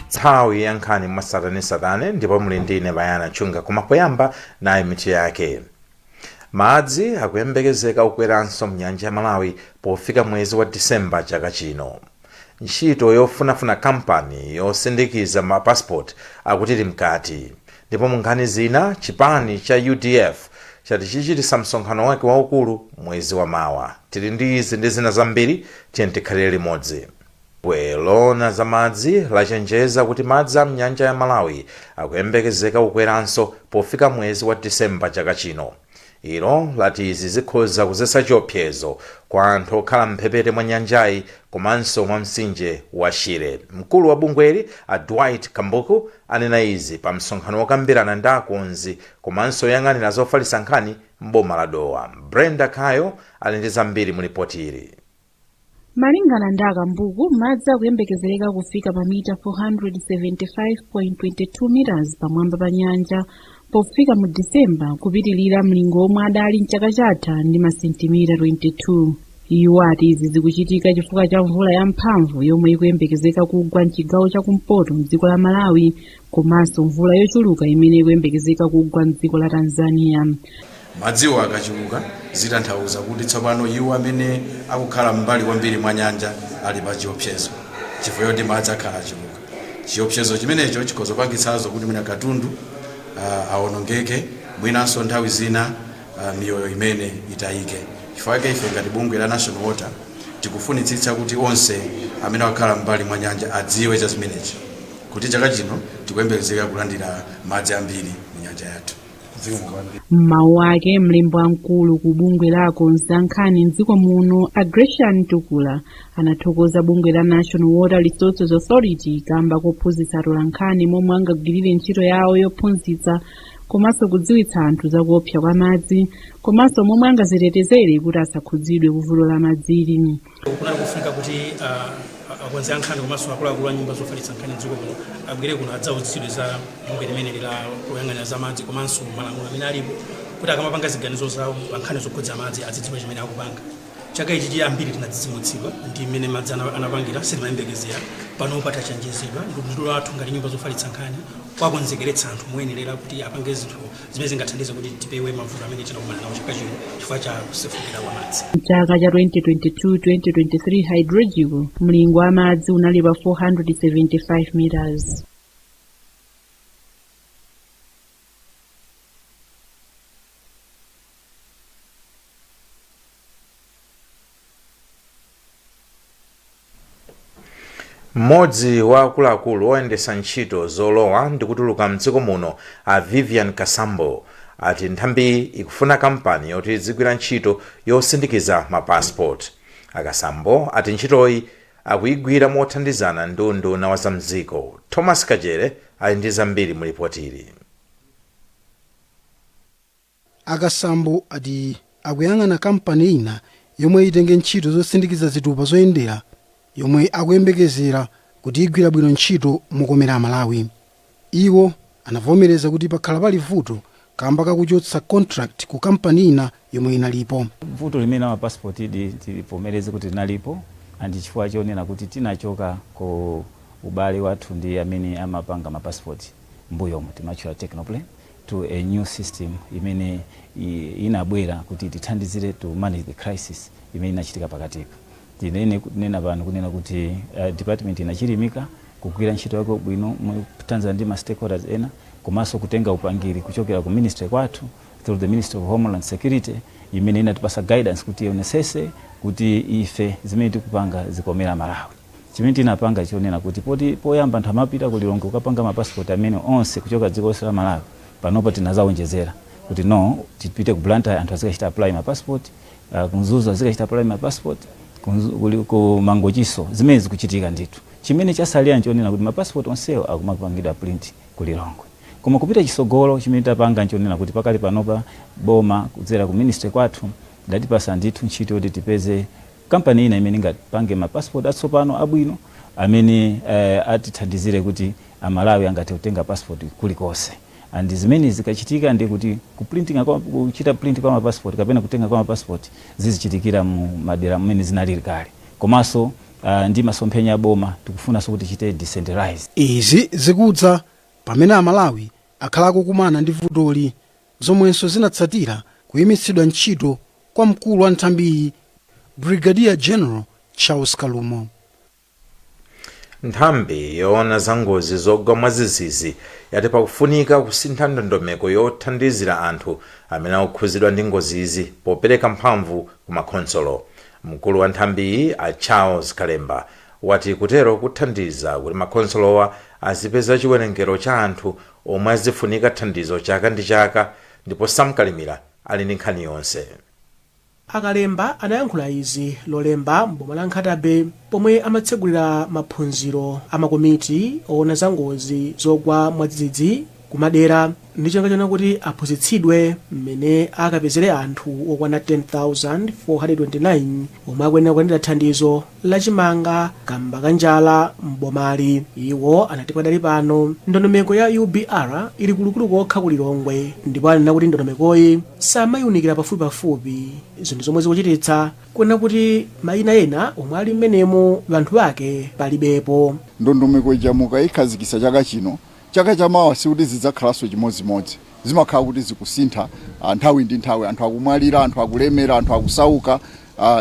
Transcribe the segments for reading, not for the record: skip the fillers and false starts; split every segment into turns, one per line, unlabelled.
nthawi ya nkhani mwatsatanetsatane ndipo muli ndine Bayana Chunga. Koma poyamba nayi mitu yake. Madzi akuyembekezeka kukweranso mnyanja ya Malawi pofika mwezi wa Disemba chaka chino. Ntchito yofunafuna kampani yosindikiza mapasipoti akutili mkati. Ndipo mu nkhani zina chipani cha UDF chati chichitisa msonkhano wake waukulu mwezi wa mawa. Tili ndi izi ndi zina zambiri, tiye tikhalire limodzi. Loona za madzi lachenjeza kuti madzi a mnyanja ya Malawi akuyembekezeka kukweranso pofika mwezi wa Disemba chaka chino. Ilo lati izi zikhoza kuzetsa chiopsezo kwa anthu okhala mphepete mwa nyanjayi komanso mwa mtsinje wa Shire. Mkulu wa bungweli a Dwight Kambuku anena izi pa msonkhano wokambirana ndi akonzi komanso oyang'anira zofalitsa nkhani m'boma la Dowa. Brenda Kayo ali ndi zambiri mu ripoti ili.
Malingana ndi Kambuku, madzi akuyembekezeka kufika pa mita 475.22 meters pamwamba pa nyanja pofika mu Disemba, kupitilira mlingo omwe adali mchaka chatha ndi masentimita 22. Iwo ati izi zikuchitika chifukwa cha mvula yamphamvu yomwe ikuyembekezeka kugwa mchigawo chakumpoto mdziko la Malawi komanso mvula yochuluka imene ikuyembekezeka kugwa mdziko la Tanzania.
Madziwo akachuluka zitanthauza kuti tsopano iwo amene akukhala mbali kwambiri mwa nyanja ali pa chiopsezo chifukwa choti madzi akhala achuluka. Chiopsezo chimenecho chikhoza kupangitsanso kuti mwina katundu awonongeke, mwinanso nthawi zina miyoyo imene itayike. Chifukwa chake ife ngati bungwe la National Water tikufunitsitsa kuti onse amene akukhala mbali mwa nyanja adziwe za zimenechi kuti chaka chino tikuyembekezeka kulandira madzi ambiri mu nyanja yathu.
Mawu ake mlembi wamkulu ku bungwe lako nsankhani mdziko muno Gresham Tukula anathokoza bungwe la National Water Resources Authority kamba kophunzitsa atolankhani momwe angagwirire ntchito yawo yophunzitsa komanso kudziwitsa anthu za kuopsa kwa madzi komanso momwe angazitetezere kuti asakhudzidwe kuvuto la madzili.
Kunali kufunika kuti akonzi ankhani komanso akuluakulu a nyumba zofalitsa nkhani mdziko muno abwere kuno adzauzitsidwe za bungwe limene la kuyang'anira za madzi komanso malamulo amene alipo kuti akamapanga ziganizo zawo pa nkhani zokhudza madzi adzidziwe chimene akupanga. Chaka ichi ambiri tinadzidzimutsidwa ndi mmene madzi anapangira sitimayembekezera panopa tachenjezedwa ndi athu ngati nyumba zofalitsa nkhani kwakonzekeretsa anthu moyenera kuti apange zinthu zimene zingathandize kuti tipewe mavuto amene tinakumana nawo chaka chino chifukwa cha kusefukira kwa madzi.
Chaka cha 2022-2023 hydrological mlingo wa madzi unali pa 475 meters.
Mmodzi wa akuluakulu oyendetsa ntchito zolowa ndi kutuluka mdziko muno a Vivian Kasambo ati nthambi ikufuna kampani yoti izigwira ntchito yosindikiza mapasipoti. Akasambo ati ntchitoyi akuyigwira mothandizana ndi unduna wa zamdziko. Thomas Kajere ali ndi zambiri mu ripoti ili.
Akasambo ati akuyang'ana kampani ina yomwe itenge ntchito zosindikiza zitupa zoyendera yomwe akuyembekezera kuti igwira bwino ntchito mokomera Malawi. Iwo anavomereza kuti pakhala pali vuto kamba kakuchotsa contract ku kampani ina yomwe inalipo.
Vuto limene mapasipoti tilivomereze kuti linalipo andi chifukwa chonena kuti tinachoka ku ubale wathu ndi amene amapanga mapasipoti mbuyomo timachula Technoplan to a new system imene inabwera kuti tithandizire to manage the crisis imene inachitika pakatipa. Tinena pano kunena kuti department inachilimika kugwira ntchito yake bwino Tanzania ndi ma stakeholders ena komanso kutenga upangiri kuchokera ku ministry kwathu through the Ministry of Homeland Security imene inatipasa guidance kuti ionesese kuti ife zimene tikupanga zikomera Malawi. Chimene tinapanga chionena kuti poyamba anthu amapita kulilongo ukapanga mapassport amene onse kuchoka dziko lonse la Malawi panopa tinazawonjezera kuti no tipite ku Blantyre anthu azikachita apply mapassport kunzuzu azikachita apply mapassport ku Mangochiso zimene zikuchitika ndithu. Chimene chasalira nchionena kuti mapassport onsewo akumapangidwa print kulilongo. Koma kupita chisogolo chimene tapanga nchionena kuti pakali panopa boma kudzera ku ministry kwathu datipasa ndithu ntchito yoti tipeze kampani ina imene ingapange mapassport atsopano abwino amene atithandizire kuti Amalawi angathe kutenga passport kulikonse. And zimene zikachitika ndi kuti kuchita print kwa mapassport kapena kutenga kwa mapassport zizichitikira mu madera mmene zinali kale. Komanso ndi masomphenya a boma tikufunanso kuti chite decentralized.
izi zikudza pamene amalawi akhala akukumana ndi vutoli zomwenso zinatsatira kuyimitsidwa ntchito kwa mkulu wa nthambiyi Brigadier General Charles Kalumo.
nthambi yoona za ngozi zogwa mwadzidzidzi yati pakufunika kusintha ndondomeko yothandizira anthu amene akukhuzidwa ndi ngozizi popereka mphamvu ku makhonsolo. mkulu wa nthambiyi a Charles Kalemba wati kutero kuthandiza kuti makhonsolowa azipeza chiwerengero cha anthu omwe azifunika thandizo chaka ndi chaka, ndipo Sam Kalimira ali ndi nkhani yonse.
Akalemba anayankhula izi lolemba m'boma la Nkhatabe pomwe amatsegulira maphunziro amakomiti oona za ngozi zogwa mwadzidzidzi kumadera ndi cholinga kuti aphunzitsidwe mmene akapezere anthu okwana 10,429 omwe akuyenera kulandira thandizo lachimanga kamba ka njala m'bomali. Iwo anati padali pano ndondomeko ya UBR ili kulukulu kokha ku Lilongwe, ndipo anena kuti ndondomekoyi samayiunikira pafupipafupi, zinthu zomwe zikuchititsa kuona kuti mayina ena omwe ali m'menemo anthu ake palibepo.
ndondomeko ijamuka ikhazikisa chaka chino, chaka chamawa sikuti zidzakhalanso chimodzimodzi, zimakhala kuti zikusintha nthawi ndi nthawi, anthu akumwalira, anthu akulemera, anthu akusauka.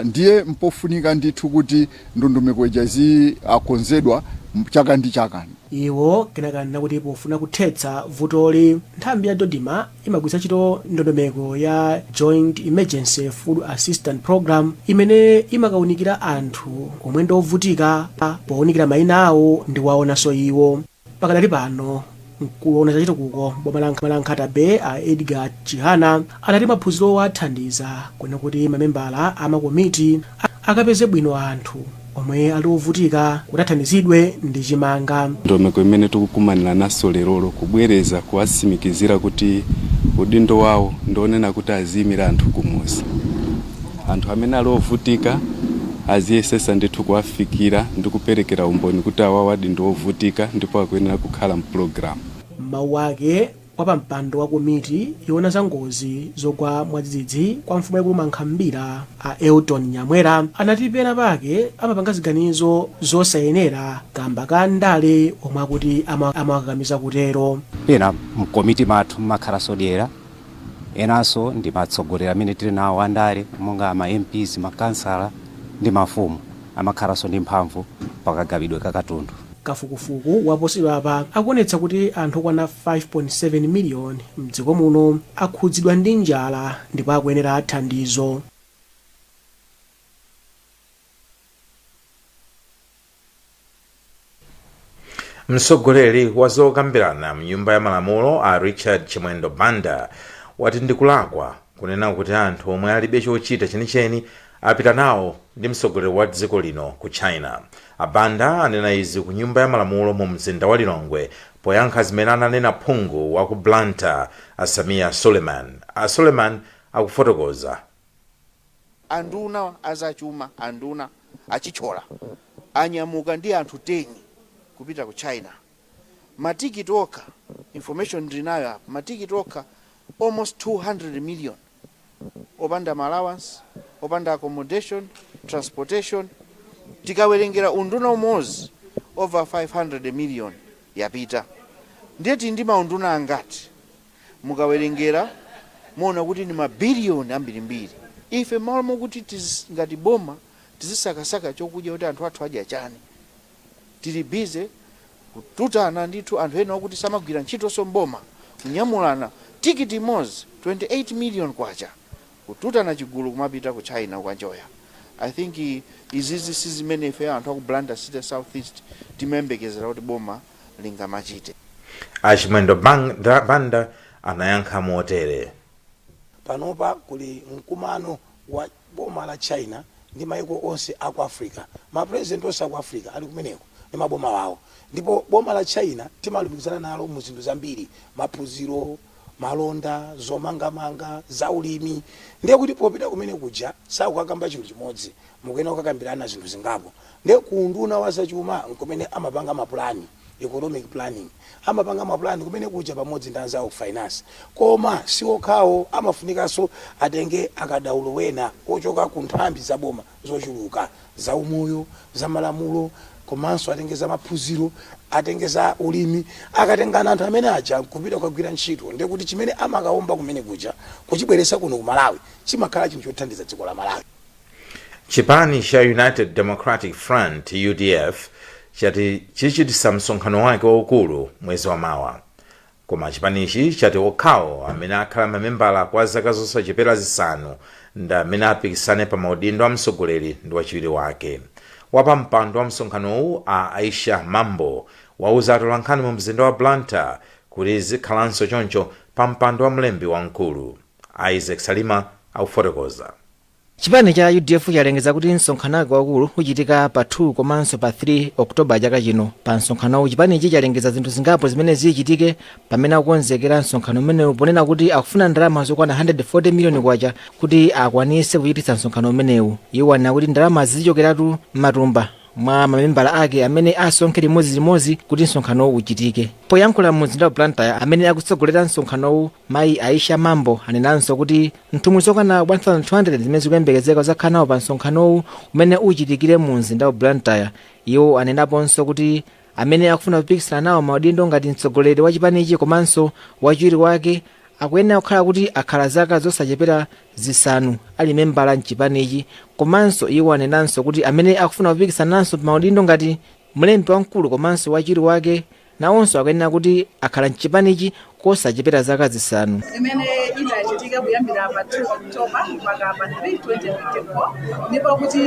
Ndiye mpofunika ndithu kuti ndondomeko ijazi akonzedwa chaka ndi chaka.
Iwo kenakanena kuti pofuna kuthetsa vutoli, nthambi ya Dodima imagwiritsa ntchito ndondomeko ya Joint Emergency Food Assistance Program imene imakaunikira anthu omwe ndi ovutika powunikira mayina awo ndi kuwaonanso iwo. Pakadali pano mkulu wa zachitukuko boma la Nkhatabe a Edgar Chihana anati maphunziro athandiza kuona kuti mamembala amakomiti akapeze bwino anthu omwe ali ovutika kuti athandizidwe ndi chimanga.
ndondomeko imene tikukumanira naso lerolo kubwereza kuwasimikizira kuti udindo wawo ndionena kuti aziyimira anthu kumuzi, anthu amene ali ovutika aziyesesa ndithu kuwafikira ndi kuperekera umboni kuti awawa ndi ovutika ndipo akuyenera kukhala mpulogalamu.
Mawu ake kwa pampando wa komiti yoona za ngozi zogwa mwadzidzidzi kwa mfumu yaikulu Mankhambira a Elton Nyamwera anati pena pake amapanga ziganizo zosayenera kamba ka ndale omwe akuti amawakakamiza kutero.
Pena mkomiti mathu makhalanso dyera enanso ndi matsogolera amene tili nawo andale monga ma MPs, makansala ndi mafumu amakhalanso ndi mphamvu pakagawidwe ka katundu.
Kafukufuku waposidwa apa akuonetsa kuti anthu okwana 5.7 miliyoni mdziko muno akhudzidwa ndi njala ndipo akuyenera thandizo.
mtsogoleri wa zokambirana mnyumba ya malamulo a Richard Chimwendo Banda wati ndikulakwa kunena kuti anthu omwe alibe chochita chenicheni apita nawo ndi mtsogoleri wa dziko lino ku China. Banda anena izi ku nyumba ya malamulo mu mzinda wa Lilongwe poyankha zimene ananena phungu wa ku Blantyre Samia Suleiman. Suleiman akufotokoza.
Anduna azachuma, anduna achichola anyamuka ndi anthu 10 kupita ku China. Matikiti okha, information ndinayo hapa, matikiti okha almost 200 million. Opanda allowance, opanda accommodation, transportation, tikawerengera unduna umozi over 500 million yapita. Ndeti ndi maunduna angati mukawerengera muona kuti ni mabiliyoni ambirimbiri. Ife malo kuti ngati boma tizisakasaka chokudya kuti anthu athu adya chani, tili bize kututana ndithu anthu ena kuti samagwira ntchito somboma kunyamulana tikiti mozi 28 million kwacha kututana chigulu kumapita ku China ukanjoya. I think izizi sizimene ife anthu aku Blantyre City Southeast timembekezera kuti boma lingamachite.
Chimwendo Banda anayankha motere.
Panopa kuli mkumano wa boma la China ndi maiko onse aku Africa. Mapresident onse aku Africa ali kumeneko ndi maboma wawo. Ndipo boma la China timalumikizana nalo mu zinthu zambiri, maphunziro, malonda, zomangamanga, zaulimi. Ndiye kuti popita kumene kuja sakukakamba chinthu chimodzi, mukuyena kukakambirana zinthu zingapo. Ndiye ku unduna wa zachuma nkumene amapanga mapulani economic planning amapanga mapulani kumene kuja pamodzi ndi anzawo finance koma siokhawo amafunikanso atenge akadaulo wena ochoka ku nthambi za boma zochuluka za umoyo za malamulo komanso atenge za maphunziro atenge za ulimi akatengana anthu amene aja kupita kukagwira ntchito ndikuti chimene amakaomba kumene kuja kuchibweresa kuno ku Malawi chimakhala chinthu chothandiza dziko la Malawi.
chipani cha United Democratic Front UDF chati chichitisa msonkhano wake waukulu mwezi wa mawa koma chipanichi chati okhawo amene akhala mamembala kwa zaka zosachepera zisanu ndi amene apikisane pa maudindo a mtsogoleri ndi wachiwiri wake. Wapa mpando wa msonkhanowu a Aisha Mambo wauza atolankhani mu mzinda wa Blantyre kuti zikhalanso choncho pa mpando wa mlembi wamkulu. Isaac Salima akufotokoza.
Chipani cha UDF chalengeza kuti msonkhano wake waukulu uchitika pa 2 komanso pa 3 Oktoba chaka chino. Pa msonkhanowu chipanichi chalengeza zinthu zingapo zimene zichitike pamene akukonzekera msonkhano umenewu ponena kuti akufuna ndalama zokwana 140 miliyoni kwacha kuti akwanise kuchititsa msonkhano umenewu. Iwo anena kuti ndalama zichokeratu m'matumba mwa mamembala ake amene asonkhe limodzi kuti msonkhanowu uchitike. Poyankhula mu mzinda wa Blantyre amene akutsogolera msonkhanowu mayi Aisha Mambo anenanso kuti nthumwi zokwana 1200 zimene zikuyembekezeka zakhala nawo pa msonkhanowu umene uchitikire mu mzinda wa Blantyre. Iwo anenaponso kuti amene akufuna kupikisana nawo maudindo ngati mtsogoleri wa chipanichi komanso wachiwiri wake akuyenera kukhala kuti akhala zaka zosachepera zisanu ali membala mchipanichi komanso iwo anenanso kuti amene akufuna kupikisananso maudindo ngati mlembi wamkulu komanso wachiwiri wake nawonso akuyenera kuti akhala mchipanichi kosachepera zaka zisanu.
Imene inachitika kuyambira pa 2 Oktoba mpaka pa 3 2024 ndipo kuti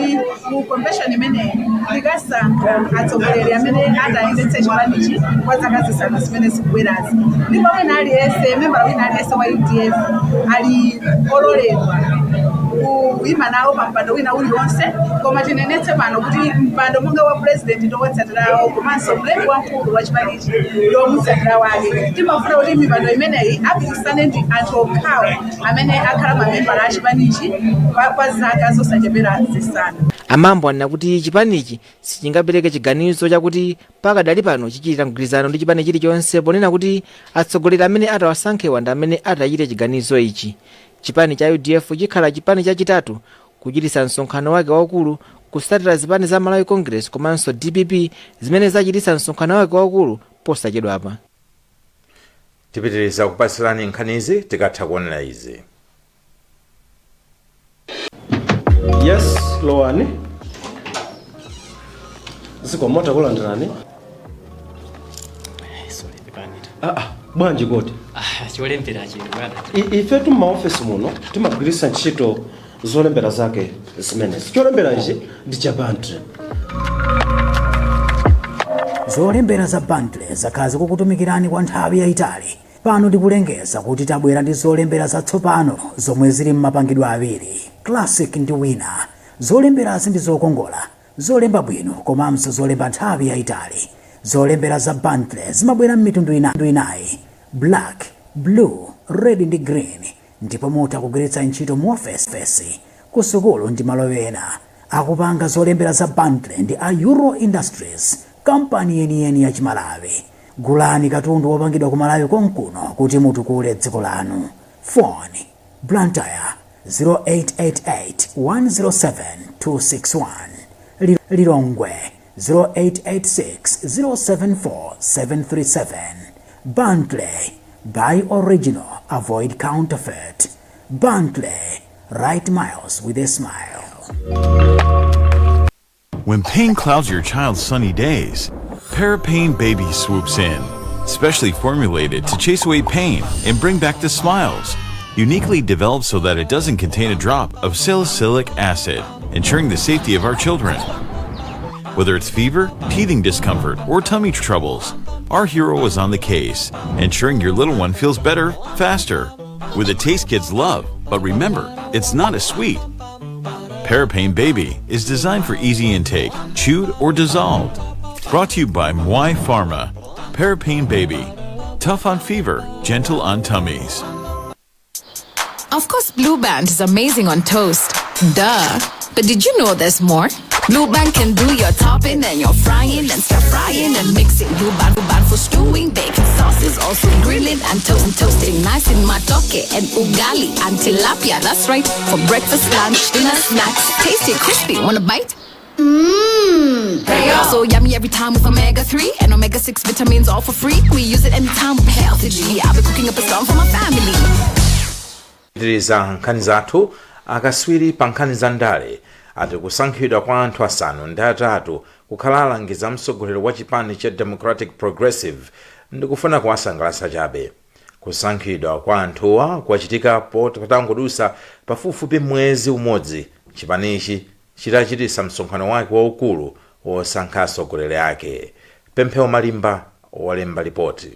mu convention imene ikasankha atsogoleri amene atayendetse chipanichi kwa zaka zisanu zimene zikubwerazi. Ndipo wina aliyense member wina aliyense wa UDF ali ololedwa kuyima nawo pa mpando wina uliwonse koma tinenetse pano kuti mpando monga wa president ndowotsatirawo komanso mlembi wamkulu wa chipanichi ndomutsatira wake. Timafuna kuti mipando imeneyi apikisane ndi anthu okhawo amene akhala mamembala a chipanichi kwa zaka zosachepera zisanu.
Amambo anena kuti chipanichi sichingapereke chiganizo chakuti pakadali pano chichita mgwirizano ndi chipani chilichonse ponena kuti atsogoleri amene atawasankhewa ndi amene atachite chiganizo ichi. Chipani cha UDF chikhala chipani chachitatu kuchititsa msonkhano wake waukulu kusatira zipani za Malawi Congress komanso DPP zimene zachititsa msonkhano wake waukulu posachedwapa.
Tipitiriza kupasirani nkhanizi tikatha kuonera izi.
Yes, Lowani. Zikomota kulandirani.
Sorry, Pekanita.
Bwanji koti.
Cholembera chino bwana.
Ife tu maofisi muno timagwirisa ntchito zolembera zake zimene. Cholembera ichi ndi cha Blantyre.
Zolembera za Blantyre zakhazi kukutumikirani kwa nthawi yayitali. Pano ndikulengeza kuti tabwera ndi zolembera zatsopano zomwe zili m'mapangidwe awiri, classic ndi winner. Zolemberazi ndi zokongola, zolemba bwino komanso zolemba nthawi yayitali. Zolembera za Blantyre zimabwera m'mitundu inayi, black, blue, red ndi green, ndipo mutha kugwiritsa ntchito muofesi, kusukulu ndi malo ena. Akupanga zolembera za Blantyre ndi a Euro Industries, kampani yeniyeni ya Chimalawi. Gulani katundu wopangidwa ku Malawi konkuno kuti mutukule dziko lanu. Phone Blantyre 0888 107 261, Lilongwe 0886 074 737. Blantyre, buy original, avoid counterfeit. Blantyre, write miles with a smile.
When pain clouds your child's sunny days, Parapain Baby swoops in, specially formulated to chase away pain and bring back the smiles. Uniquely developed so that it doesn't contain a drop of salicylic acid, ensuring the safety of our children. Whether it's fever, teething discomfort, or tummy troubles, our hero is on the case, ensuring your little one feels better, faster, with a taste kids love. But remember, it's not a sweet. Parapain Baby is designed for easy intake, chewed or dissolved. Brought to you by Mwai Pharma. Parapain Baby. Tough on fever, gentle on tummies.
Of course, Blue Band is amazing on toast. Duh. But did you know there's more? Blue Band can do your topping and your frying and stir frying and mixing. Blue Band for stewing, baking sauces, also grilling and toasting. Nice in matoke and ugali and tilapia. That's right, for breakfast, lunch, dinner, snacks. Tasty, crispy. Want a bite? Mmm. So yummy every time with omega-3 and omega-6 vitamins, all for free. We use it anytime with healthy G. I'll be cooking up a song for my family.
Tiriza nkhani zathu akaswiri pa nkhani za ndale ati kusankhidwa kwa anthu asanu ndi atatu kukhala alangiza mtsogoleri wa chipani cha Democratic Progressive ndikufuna kuwasangalatsa chabe. Kusankhidwa kwa anthuwa kwachitika patangodusa pafupifupi mwezi umodzi chipanichi chitachitisa msonkhano wake waukulu wosankha atsogoleri ake. Pemphero Malimba walemba ripoti.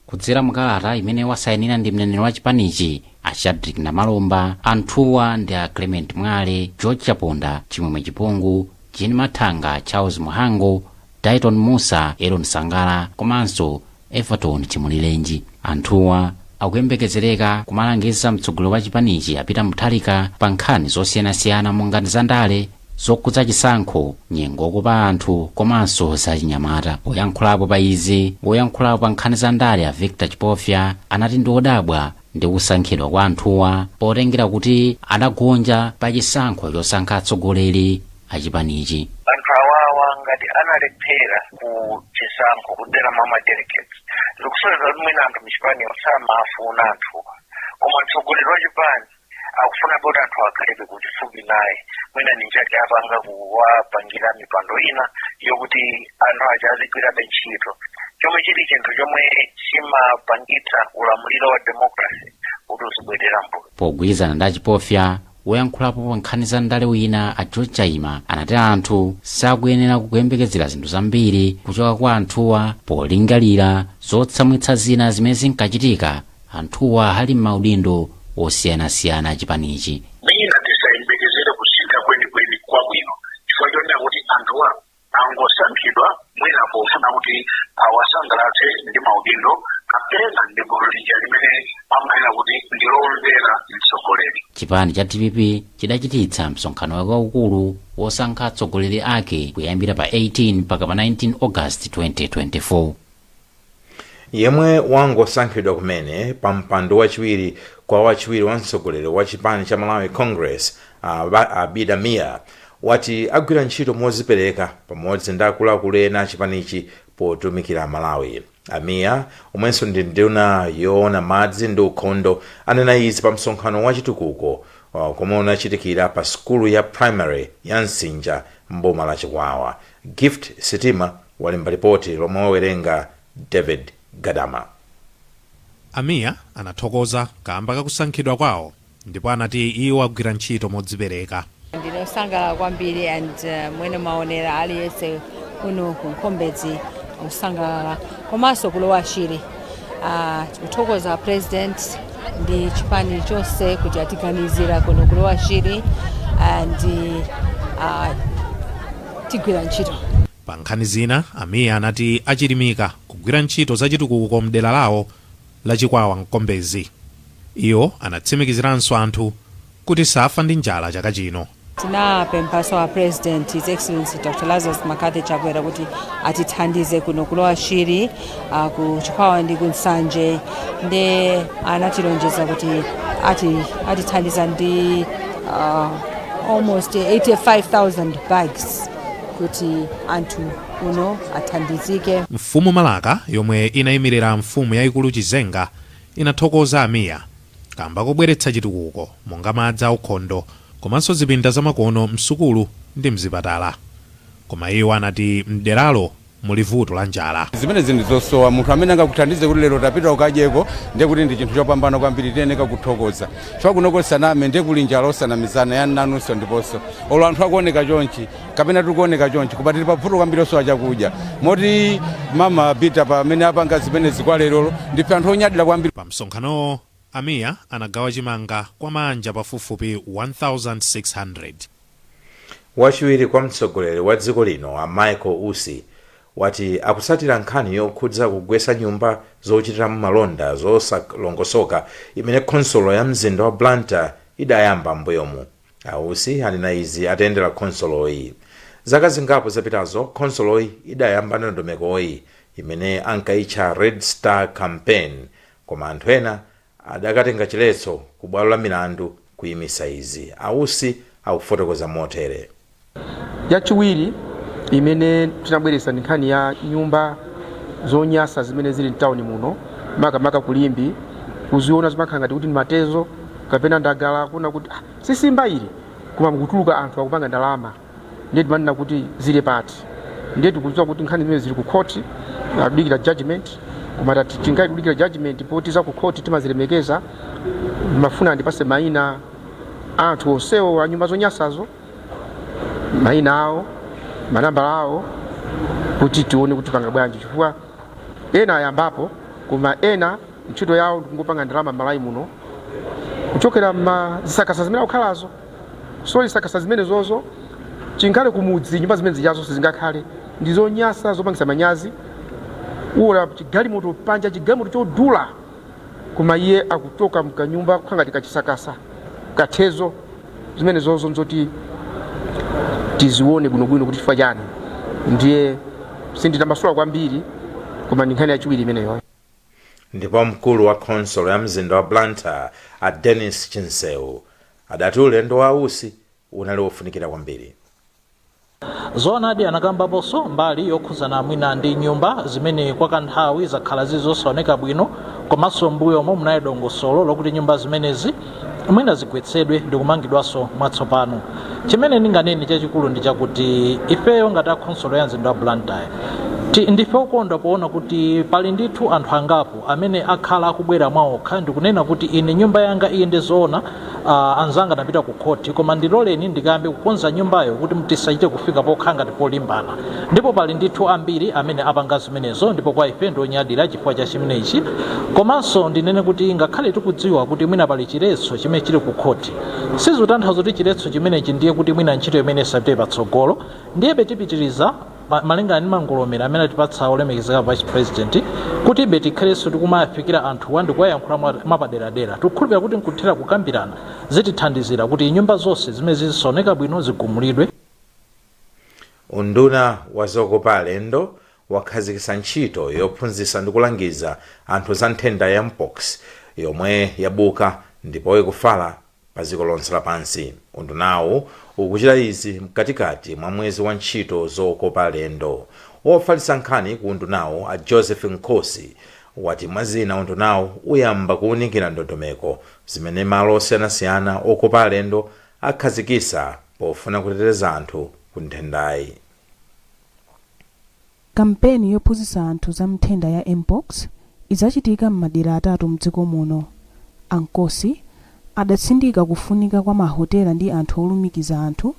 Kudzera mukalata imene wasayinira ndi mneneri wa chipanichi a Shadrack Namalomba, anthuwa ndi a Clement Mwale, George Chaponda, Chimwemwe Chipungu, Jean Mathanga, Charles Muhango, Dayton Musa, Elon Sangala komanso Everton Chimulilenji. Anthuwa akuyembekezereka kumalangiza mtsogoleri wa chipanichi apita muthalika pa nkhani zosiyanasiyana monga za ndale, zokhudza chisankho, nyengo kopa anthu komanso za chinyamata. Poyankhulapo pa izi, woyankhulapo pa nkhani za ndale a Victor Chipofya anati ndi odabwa ndi kusankhidwa kwa anthuwa potengera kuti adagonja pa chisankho chosankha atsogoleri a chipanichi.
Anthu awawa ngati analephera ku chisankho kudera mwa delegates zikusonyeza kuti mwina anthu mchipani samafuna anthuwa, koma mtsogoleri wa chipani akufuna kuti anthu akhalepe kuchifupi naye, mwina ndi njati apanga kuwapangira mipando ina yokuti anthu aja azigwirabe ntchito, chomwe chili chinthu chomwe chimapangitsa ulamuliro wa democracy kuti uzibwerera mbuyo.
Pogwirizana ndi Chipofya, woyankhulapo pa nkhani za ndale wina a George Chaima anati anthu sakuyenera kuyembekezera zinthu zambiri kuchoka kwa anthuwa polingalira zotsamwitsa zina zimene zinkachitika anthuwa ali m'maudindo osiyanasiyana a chipanichi.
Mwina tisayembekezere kusintha kwenikweni kwabwino chifukwa chonena kuti anthuwa angosankhidwa mwina pofuna kuti awasangalatse ndi maudindo kapena ndi gulu lija limene amanena kuti ndilomvera mtsogoleri.
Chipani cha DPP chidachititsa msonkhano wake waukulu wosankha atsogoleri ake kuyambira pa 18 mpaka pa 19 August 2024.
Yemwe wangosankhidwa kumene pa mpando wachiwiri kwa wachiwiri wa mtsogoleri wa chipani cha Malawi Congress Abida Mia wati agwira ntchito mozipereka pamodzi ndi akuluakulu ena a chipanichi potumikira Malawi. Amia omwenso ndi nduna yoona madzi ndi ukhondo anena izi pa msonkhano wachitukuko komwe unachitikira pa skulu ya primary ya Nsinja mboma la Chikwawa. Gift Sitima walemba ripoti lomwe wawerenga David Gadama.
Amia anathokoza kamba kakusankhidwa kwawo ndipo anati iwo agwira ntchito modzipereka.
Ndinosangalala kwambiri and mwene maonera aliyense kuno kunkhombedzi kusangalala komanso kulowa shiri kuthokoza president ndi chipani chonse kuti atiganizira kuno kulowa shiri and tigwira ntchito.
Pa nkhani zina Amia anati achilimika kugwira ntchito zachitukuko mdera lawo la Chikwawa Mkombezi. Iyo anatsimikiziranso anthu kuti safa ndi njala chaka chino.
Tinapempha wa president His Excellency Dr. Lazarus Makathi Chakwera kuti atithandize kuno kulowa shiri ku Chikwawa ndi kunsanje, ndi anatilonjeza kuti atithandiza ndi almost 85,000 bags kuti anthu kuno athandizike.
Mfumu Malaka yomwe inayimirira mfumu yayikulu Chizenga inathokoza Amia kamba kobweretsa chitukuko monga madzi aukhondo komanso zipinda zamakono msukulu ndi mzipatala. Koma iwo anati mderalo muli vuto la njala.
Zimene zindizosowa munthu amene angakuthandize kuti lero tapita ukadyeko ndiye kuti ndi chinthu chopambana kwambiri tiyeneka kuthokoza. Chifukwa kunoko saname ndiye kuli njala osanamizana ya nanunso ndiponso olo anthu akuoneka chonchi kapena tikuoneka chonchi kupatira pavuto kwambiri osowa chakudya moti mama Bita pamene apanga zimene zikwa lero ndife anthu onyadira kwambiri.
Pa msonkhano Amia anagawa chimanga kwa manja pafupifupi 1,600.
Wachiwiri kwa mtsogoleri wa dziko lino a Michael Usi wati akusatira nkhani yokhudza kugwetsa nyumba zochitira malonda zosalongosoka imene konsolo ya mzinda wa Blantyre idayamba mbuyomu. Usi anena izi atendera konsolo iyi. zaka zingapo zapitazo khonsoloyi idayamba ndondomekoyi imene ankayitcha Red Star Campaign, koma anthu ena adakatenga chiletso ku bwalo la milandu kuyimisa izi. Ausi akufotokoza motere.
Yachiwiri imene tinabweretsa ndi nkhani ya nyumba zonyasa zimene zili mtawuni muno makamaka kulimbi, kuziona zimakhala ngati kuti matezo kapena ndagala kuna kuti sisimba ili koma mukutuluka anthu akupanga ndalama, ndiye timanena kuti zile pati, ndiye tikudziwa kuti nkhani zimene zili ku court akudikira judgment, koma tati tingai kudikira judgment poti za ku court timazilemekeza. Mafuna ndipase maina anthu onsewo a nyumba zonyasazo, maina awo, manambala awo, kuti tione kuti panga bwanji, chifukwa ena ayambapo koma ena ntchito yawo ndikungopanga ndalama m'malawi muno kuchokera zisakasa zimene akukhalazo. So zisakasa zimene zozo chinkhale kumudzi nyumba zimene zijazo sizingakhale ndizonyasa zopangisa manyazi. Ula chigalimoto panja, chigalimoto chodula, koma iye akutoka mkanyumba kukhangati kachisakasa kathezo zimene zozo nzoti tizione bwinobwino kuti chifukwa chani. Ndiye sinditambasula kwambiri, koma ndi nkhani yachiwiri imeneyo.
Ndipo mkulu wa khonsolo ya mzinda wa Blantyre a Dennis Chinseu adati ulendo wa Ausi unali wofunikira kwambiri.
Zoonadi anakambaponso mbali yokhuzana mwina ndi nyumba zimene kwa kanthawi zakhala zizosaoneka bwino, komanso mbuyomo munali dongosolo lokuti nyumba zimenezi mwina zigwetsedwe ndi kumangidwanso mwatsopano. Chimene ndinganene chachikulu ndi chakuti ifeyo ngati khonsolo ya mzinda wa Blantyre ndife okondwa poona kuti pali ndithu anthu angapo amene akhala akubwera mwaokha ndikunena kuti ine nyumba yanga iye ndizoona anzanga napita ku khoti, koma ndiloleni ndikambe kukonza nyumbayo kuti mtisachite kufika pokha ngati polimbana. Ndipo pali ndithu ambiri amene apanga zimenezo, ndipo kwa ife ndonyadira chifukwa cha chimenechi. Komanso ndinene kuti ngakhale tikudziwa kuti mwina pali chiletso chimene chili ku khoti, sizikutanthauza kuti chiletso chimenechi ndiye kuti mwina ntchito imene isapite patsogolo. Ndiyebe tipitiriza malingana ndi mangolomera amene atipatsa olemekezeka vice president kuti tikhalenso tikumafikira anthu ndi kuwayankhula mwapaderadera. Tikukhulupirira kuti nkuthera kukambirana zitithandizira kuti nyumba zonse zimene zisaoneka bwino zigumulidwe.
Unduna wa zokopa alendo wakhazikitsa ntchito yophunzitsa ndi kulangiza anthu za nthenda ya mpox yomwe yabuka ndipo ikufala pa dziko lonse lapansi. Undunawu ukuchita izi mkatikati mwa mwezi wa ntchito zokopa alendo. Wofalitsa nkhani ku undunawu a Joseph Nkosi wati mwazina undunawu uyamba kuwunikira ndondomeko zimene malo osiyanasiyana okopa alendo akhazikitsa pofuna kuteteza anthu ku nthendayi.
Kampeni yophunzitsa anthu za nthenda ya mpox izachitika m'madera atatu mdziko muno. Ankosi adatsindika kufunika kwa mahotela ndi anthu olumikiza anthu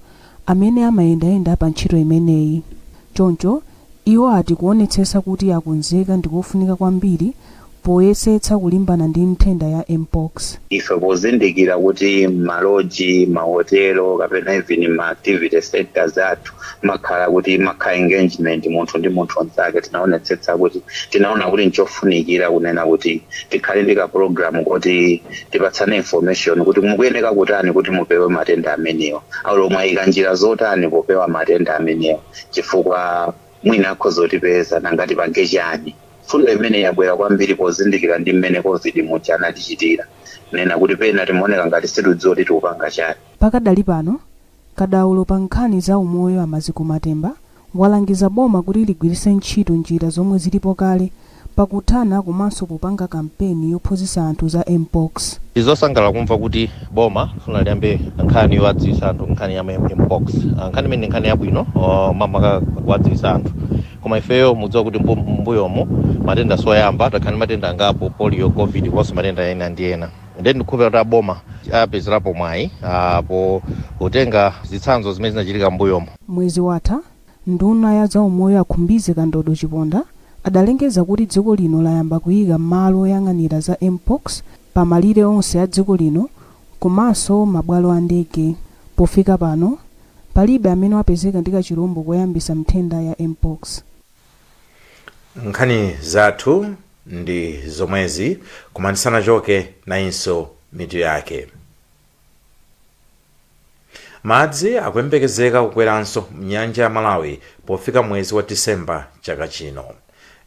amene amayendayenda pa ntchito imeneyi. Choncho iwo ati kuonetsetsa kuti akonzeka ndi kofunika kwambiri poyesetsa kulimbana ndi nthenda ya mpox.
Ife pozindikira kuti maloji, mahotelo kapena even ma activity sectors athu makhala kuti makhala engagement munthu ndi munthu onzake, tinaonetsetsa kuti tinaona kuti nchofunikira kunena kuti tikhale ndi ka program kuti tipatsane information kuti mukuyeneka kutani kuti mupewe matenda amenewo, au mwayika njira zotani popewa matenda amenewo, chifukwa mwina akhoza kutipeza nangati pange chani. Fundo imene yabwera kwambiri pozindikira ndi mmene COVID mucha anatichitira, nena kuti pena timaoneka ngati situdziwa kuti tikupanga chani.
Pakadali pano kadaulo pa nkhani za umoyo amaziko matemba walangiza boma kuti ligwiritse ntchito njira zomwe zilipo kale pakuthana komanso kupanga kampeni yophunzitsa anthu za mpox.
Izosangalala kumva kuti boma funaliyambe nkhani yowadziwitsa anthu nkhani ya mpox. Nkhani imene nkhani yabwino mama kuwadziwitsa anthu, koma ifeyo mudziwa kuti mbuyomo matenda soyamba takhani matenda angapo polio, covid komanso matenda ena ndi ena. Then ndikukhulupirira kuti boma apezerapo mwayi po kutenga zitsanzo zimene zinachitika mbuyomo.
Mwezi watha nduna ya za umoyo akhumbize Kandodo Chiponda adalengeza kuti dziko lino layamba kuyika malo oyang'anira za mpox pa malire onse a dziko lino komanso mabwalo a ndege. Pofika pano palibe amene wapezeka ndi kachirombo koyambisa nthenda ya mpox.
Nkhani zathu ndi zomwezi kumanisana choke na inso mitu yake. madzi akuyembekezeka kukweranso mnyanja ya malawi pofika mwezi wa disemba chaka chino.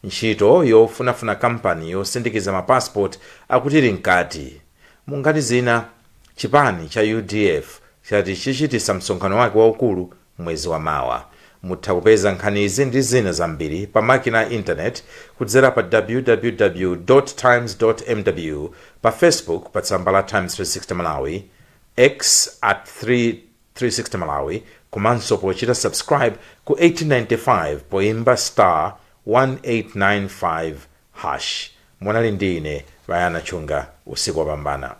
ntchito yofunafuna kampani yosindikiza mapasipoti akuti ili mkati. mungati zina, chipani cha UDF chati chichitisa msonkhano wake waukulu mwezi wa mawa. mutha kupeza nkhani izi ndi zina zambiri pa makina a intaneti kudzera pa www.times.mw, pa Facebook pa tsamba la Times 360 Malawi, X @360 Malawi, komanso pochita subscribe ku 1895 poimba star 1895 hash. mwanali ndi ine Vayana Chunga, usiku wapambana.